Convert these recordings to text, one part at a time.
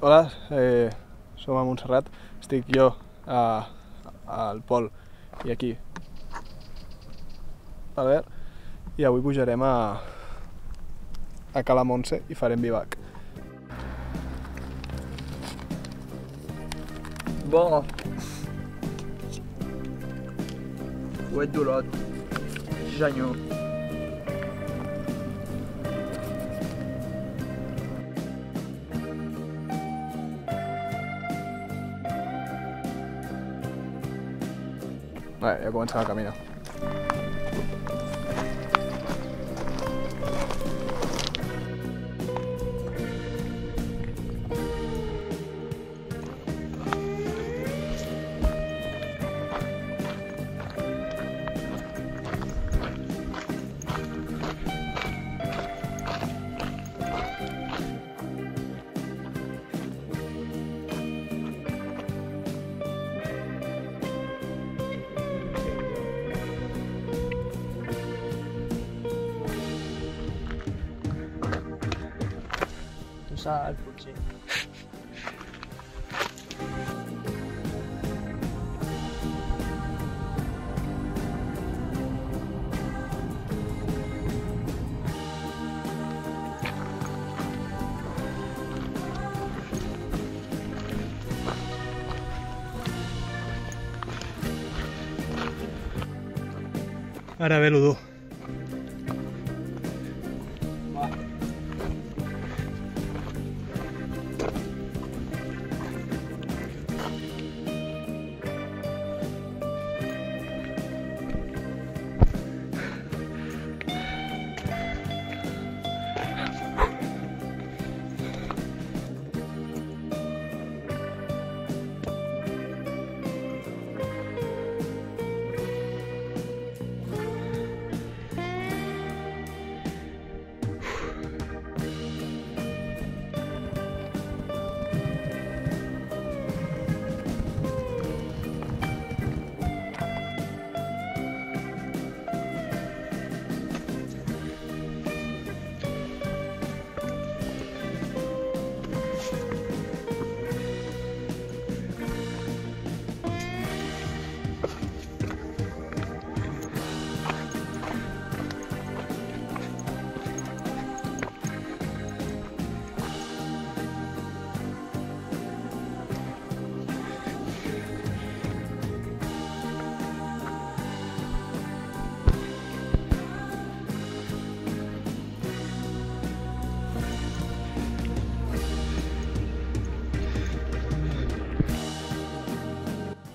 Hola, som a Montserrat, estic jo al Pol i aquí Albert, i avui pujarem a Cala Montse i farem bivac. Bo! Fuet d'Olot. Sí senyor. Ja comencem a caminar. Tu saps, potser. Ara ve l'1.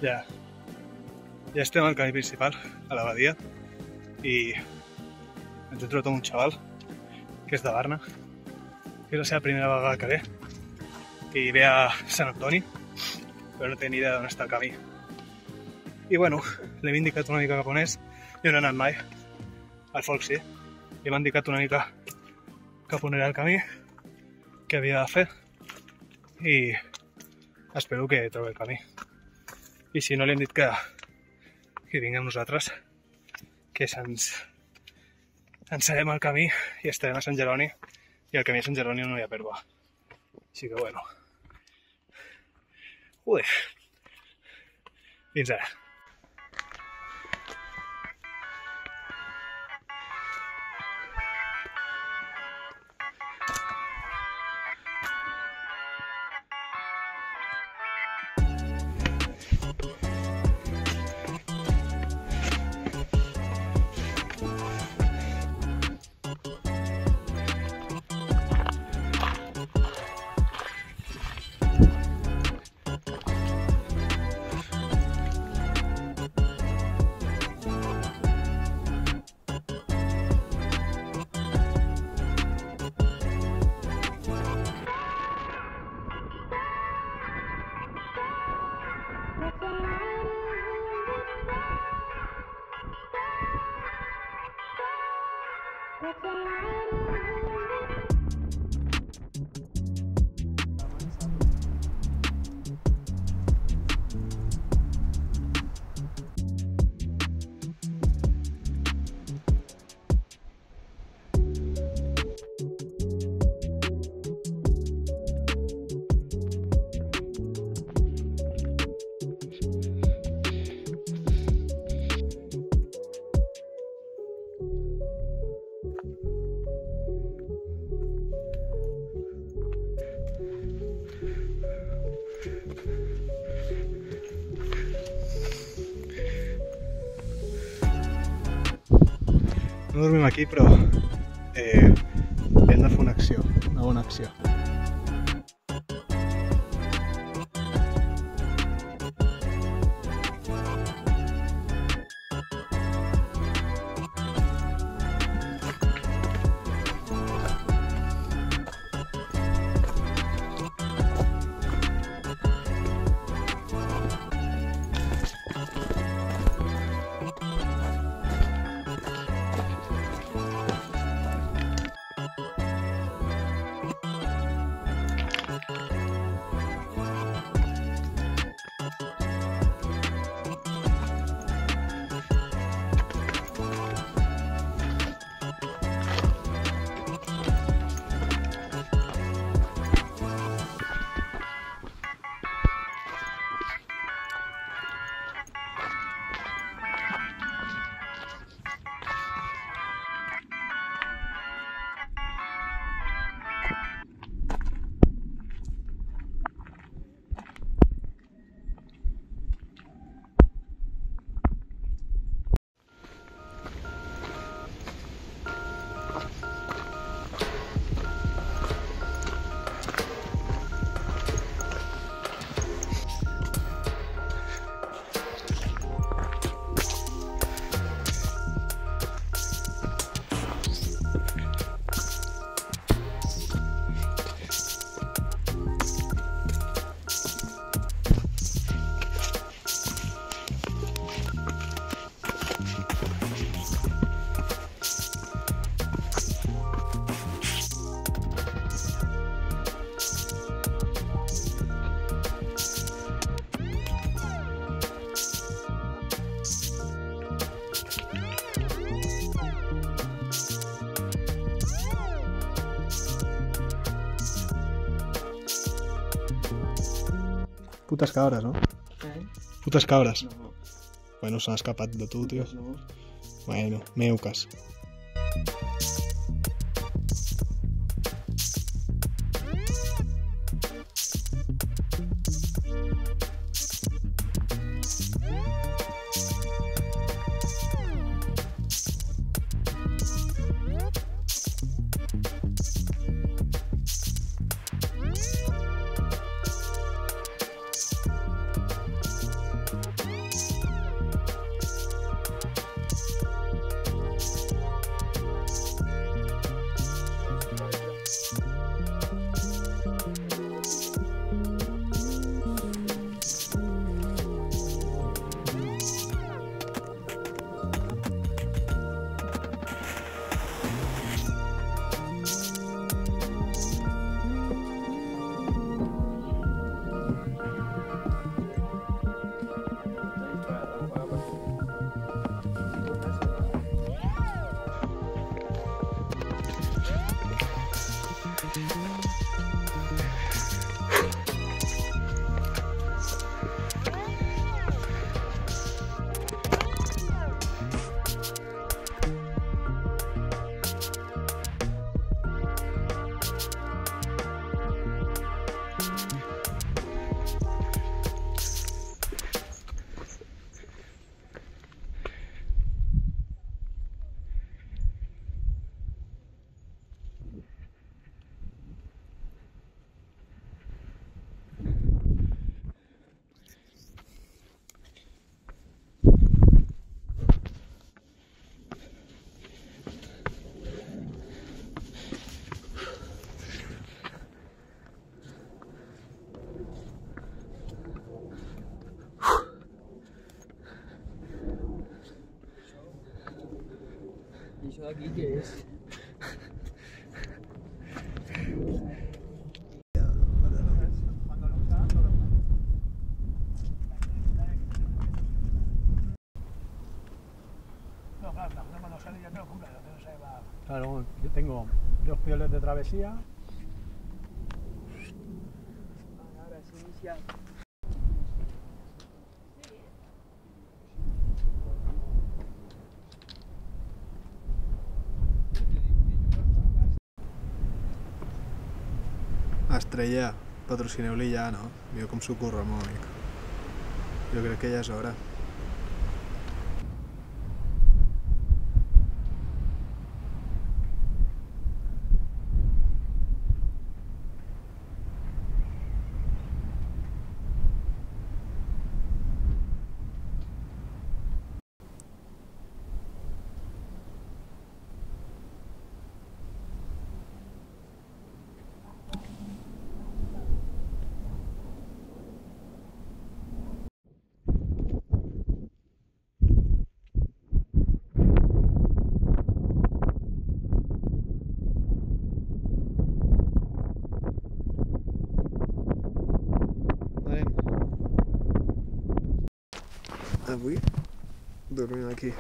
Ja estem al camí principal, a la badia, i ens he trobat amb un xaval que és de Barna, que és la seva primera vegada que ve, i ve a Sant Antoni, però no té ni idea d'on està el camí. I bueno, l'hem indicat una mica cap on és, jo no he anat mai, al folk sí, i m'ha indicat una mica cap on era el camí, què havia de fer, i espero que trobi el camí. I si no, li hem dit que vinguem nosaltres, que ens sabem el camí i estarem a Sant Jeroni, i el camí a Sant Jeroni no hi ha pèrdua. Així que bueno. Joder. Fins ara. No dormim aquí, però hem de fer una acció, una bona acció. Putes cabres, no? Putes cabres. No. Bueno, s'han escapat de tu, tio. No. Bueno, meuques. I això d'aquí què és? Claro, yo tengo 2 pioles de travesía. Ara s'ha iniciat. Estrella, patrocineu-li ja, no? Jo com socorro el meu amic. Jo crec que ja és hora. avui dormim aquí.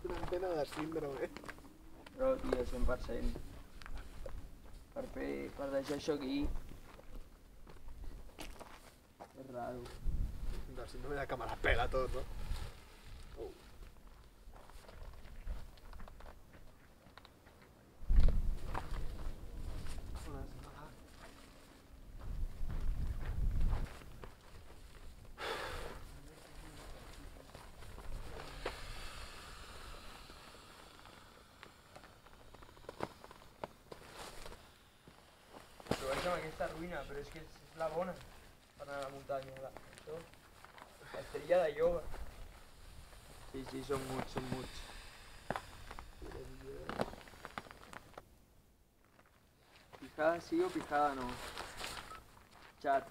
Una mena de síndrome. Però, tio, 100%. Per deixar això aquí... És raro. La síndrome de que me la pela tot, no? Trobem amb aquesta ruïna, però és que és la bona per anar a la muntanya. Això. Estrella de ioga. Sí, sí, són muts, són muts. Pijada sí o pijada no. Chat.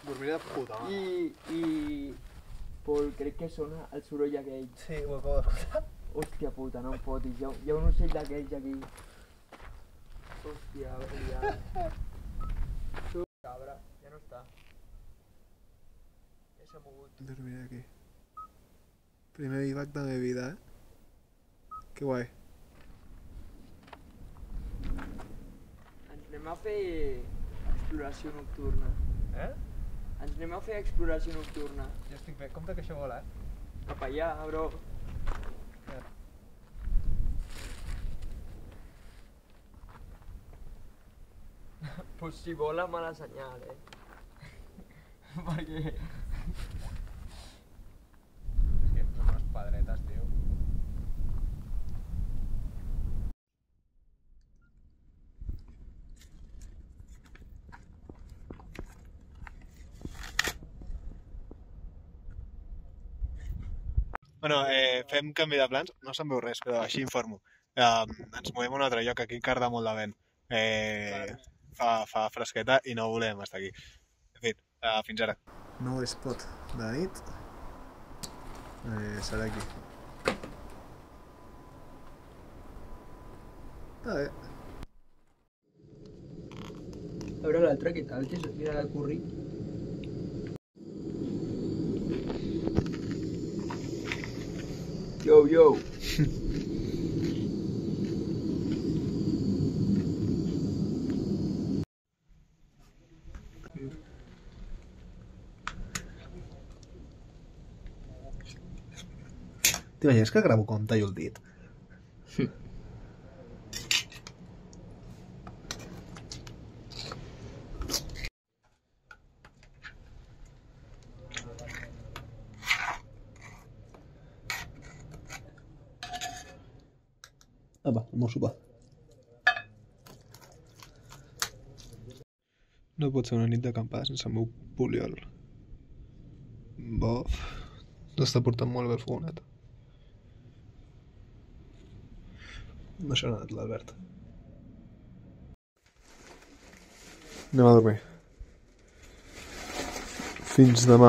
Dormiré de puta mare. I... Pol, crec que sona el soroll aquell. Sí, ho acabo d'escoltar. Hòstia puta, no em fotis. Hi ha un ocell d'aquells aquí. Hòstia, ja. Cabra, ja no està. Ja s'ha mogut. Dormiré aquí. Primer bivac de la meva vida, eh? Que guai. Ens anem a fer exploració nocturna. Eh? Ens anem a fer exploració nocturna. Jo estic bé. Compte que això vola, eh? Cap allà, bro. Pues si vola, mala senyal, eh? Perquè... És que són unes pedretes, tio. Bueno, fem canvi de plans, no se'n veu res, però així informo. Ens movem a un altre lloc, aquí carda molt de vent. Fa fresqueta i no volem estar aquí. En fi, fins ara. Nou spot de nit. Serà aquí. Està bé. A veure l'altre, què tal? Que era de curri. Yo, yo. T'imagines que gravo com tallo el dit? Apa, el meu sopar. No pot ser una nit d'acampada sense el meu poliol. Bof. T'està portant molt bé el fogonet. Això ha anat l'Albert. Anem a dormir. Fins demà.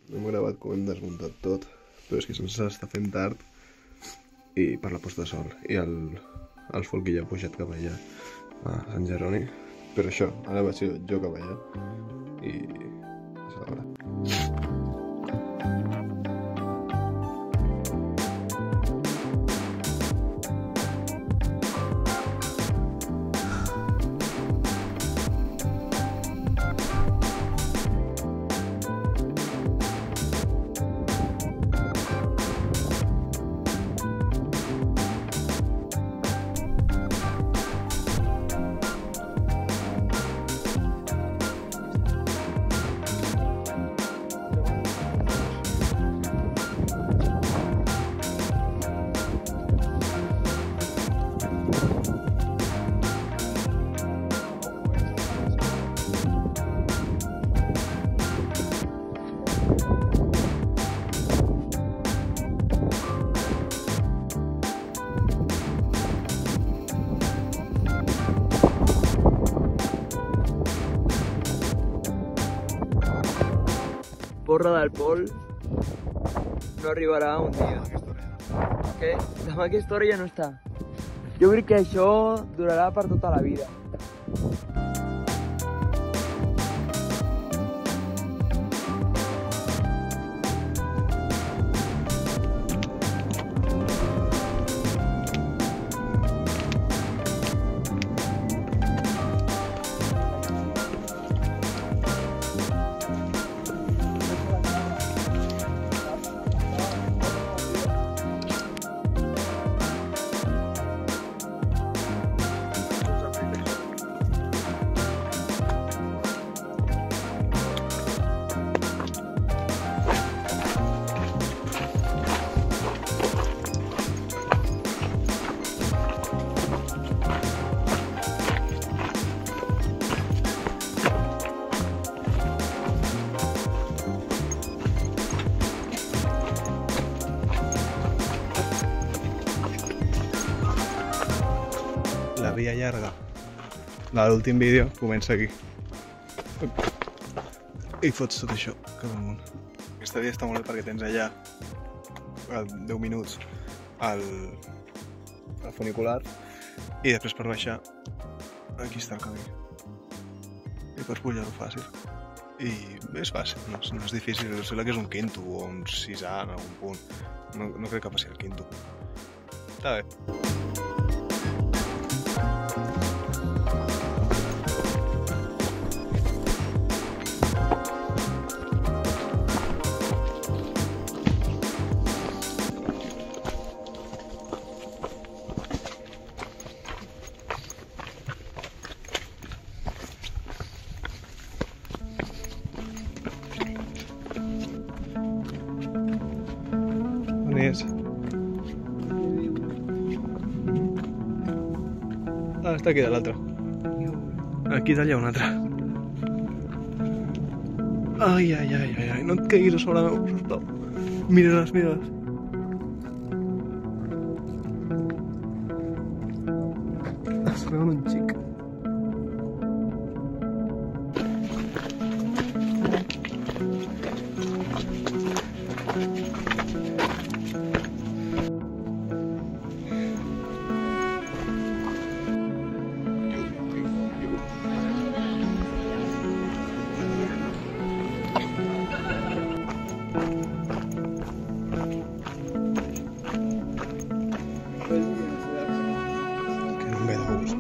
No hem gravat com hem desmuntat tot, però és que se'ns està fent tard i per la posta de sol i el folk ja ha pujat cap allà a Sant Jeroni, però això, ara vaig jo cap allà i és l'hora. porra del Pol no arribarà un dia. Què? Demà aquesta hora ja no està. Jo crec que això durarà per tota la vida. La via llarga de l'últim vídeo comença aquí i fots tot això cap amunt. Aquesta via està molt bé perquè tens allà a 10 minuts al funicular i després per baixar aquí està el camí i pots pujar-ho fàcil i és fàcil, no és difícil. Sembla que és un quinto o un sisà en algun punt, no crec que passi el quinto. Està bé. On és? Ah, està aquí de l'altre. Aquí d'allà un altre. Ai, ai, ai, ai, ai, no et caiguis a sobre meu, sisplau. Mira-les, mira-les. Es veuen un xic. Que no em ve de gust.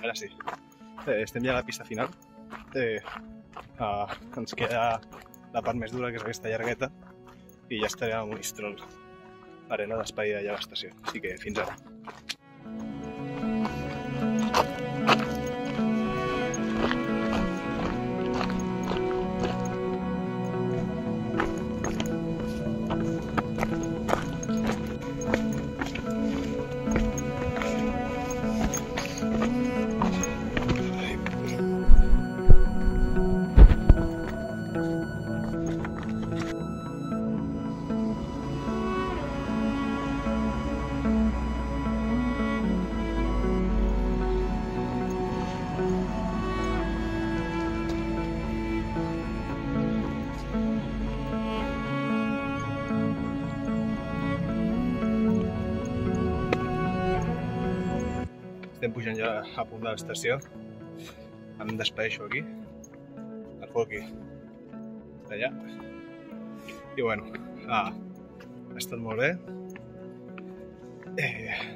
Ara sí. Estem ja a la pista final. Ens queda la part més dura, que és aquesta llargueta, i ja estarem a Monistrol, arena d'espai allà a l'estació. Així que fins ara. Estem pujant ja a punt de l'estació. Em despedeixo aquí. El Folqui d'allà. I bueno, ha estat molt bé.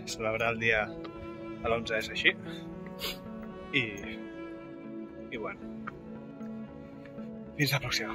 Celebrar el dia de l'11 és així. I bueno, fins la pròxima.